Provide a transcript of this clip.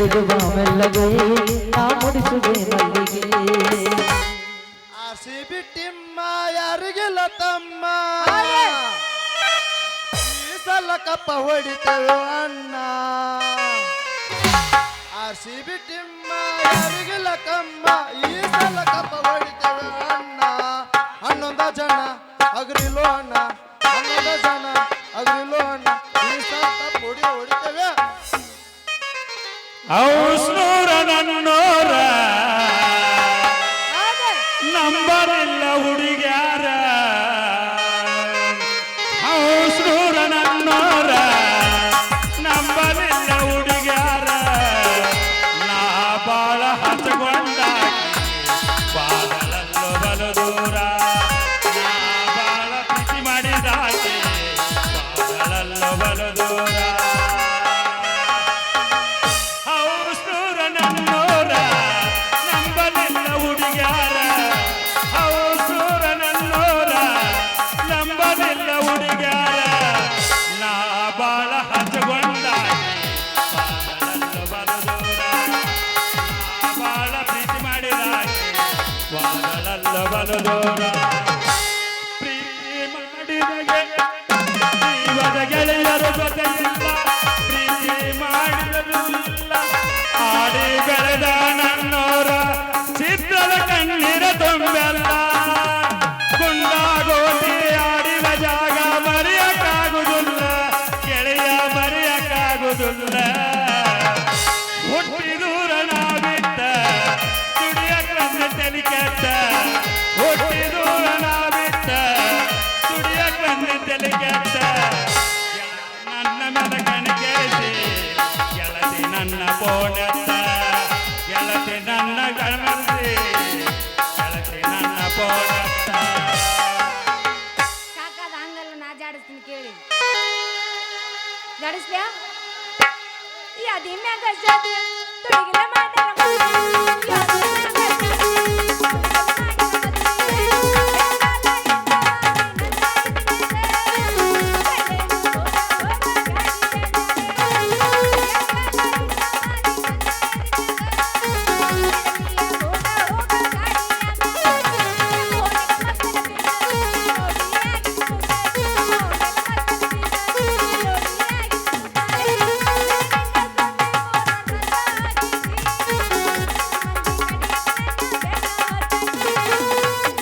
ನಡೆದು ಬಾ ಮೆಲ್ಲಗೆ ನಾ ಮುಡಿಸುವೆ ಮಲ್ಲಿಗೆ ಆಸಿ ಬಿಟ್ಟಿಮ್ಮ ಯಾರಿಗಿಲ್ಲ ತಮ್ಮ ಈ ಸಲ ಕಪ್ಪ ಹೊಡಿತೇವೆ ಅಣ್ಣ ಆಸಿ ಬಿಟ್ಟಿಮ್ಮ ಯಾರಿಗಿಲ್ಲ ಕಮ್ಮ ಈ ಸಲ ಕಪ್ಪ ಹೊಡಿತೇವೆ ಅಣ್ಣ ಹನ್ನೊಂದ ಜನ ಅಗ್ರಿಲೋ ಅಣ್ಣ ಹನ್ನೊಂದ ಜನ ಅಗ್ರಿಲೋ ಅಣ್ಣ ಈ ಸಲ ಕಪ್ಪ ಹೊಡಿತೇವೆ ಔಸ್ನೂರ ನನ್ನೋರ ನಂಬರಿಲ್ಲ ಹುಡುಗ್ಯಾರ ಔಸ್ನೂರ ನನ್ನೋರ ನಂಬರಿಲ್ಲ ಹುಡುಗ್ಯಾರ ನಾ ಬಾಳ ಹಚ್ಕೊಂಡ ಬಾಳಲ್ಲೋ ಬಲು ದೂರ ನಾ ಬಾಳ ಪ್ರೀತಿ ಮಾಡಿದಾಕೆ ಬಾಳಲ್ಲೋ ಬಲು ದೂರ ಪ್ರೀತಿ ಮಾಡಿದಗೆ ಜೀವದ ಗೆಳೆಯರು ಜೊತೆಯಿಲ್ಲ ಪ್ರೀತಿ ಮಾಡಿದರೂ ಇಲ್ಲ ಆಡಿ ಬೆಳೆದ ನನ್ನೋರ ಚಿತ್ರದ ಕಣ್ಣೀರ ತುಂಬೆಲ್ಲ ಗುಂಡಾಗೋಟಿ ಆಡಿದ ಜಾಗ ಮರೆಯಕ್ಕಾಗುವುದಿಲ್ಲ ಗೆಳೆಯ ಮರೆಯಕ್ಕಾಗುವುದಿಲ್ಲ ಹುಟ್ಟಿ ದೂರ ನಾವಿದ್ದ ದುಡಿಯಕ್ಕೆ ತಲೆ ಕೆಟ್ಟ ಹುಟ್ಟಿ ದೂರ ನಾವಿದ್ದ ದುಡಿಯಕ್ಕೆ ತಲೆ ಕೆಟ್ಟ ನನ್ನ ಮೇಲೆ ಕಣಕೇಸಿ ಗೆಳತಿ ನನ್ನ ಪೋಣೆತ್ತ ಗೆಳತಿ ನನ್ನ ಗಣಮರ್ಸಿ ಗೆಳತಿ ನನ್ನ ಪೋಣೆತ್ತ ಕಾಕದ ಹಂಗಲ್ಲ ನಾ ಜಾಡಿಸ್ತೀನಿ ಕೇಳಿ ಜಾಡಿಸ್ಲ್ಯಾ ಯಾದಿ ಮ್ಯಾಗ ಜಾದಿ ತುಡಿಗಿಲ ಮಾಡ್ಯಾರ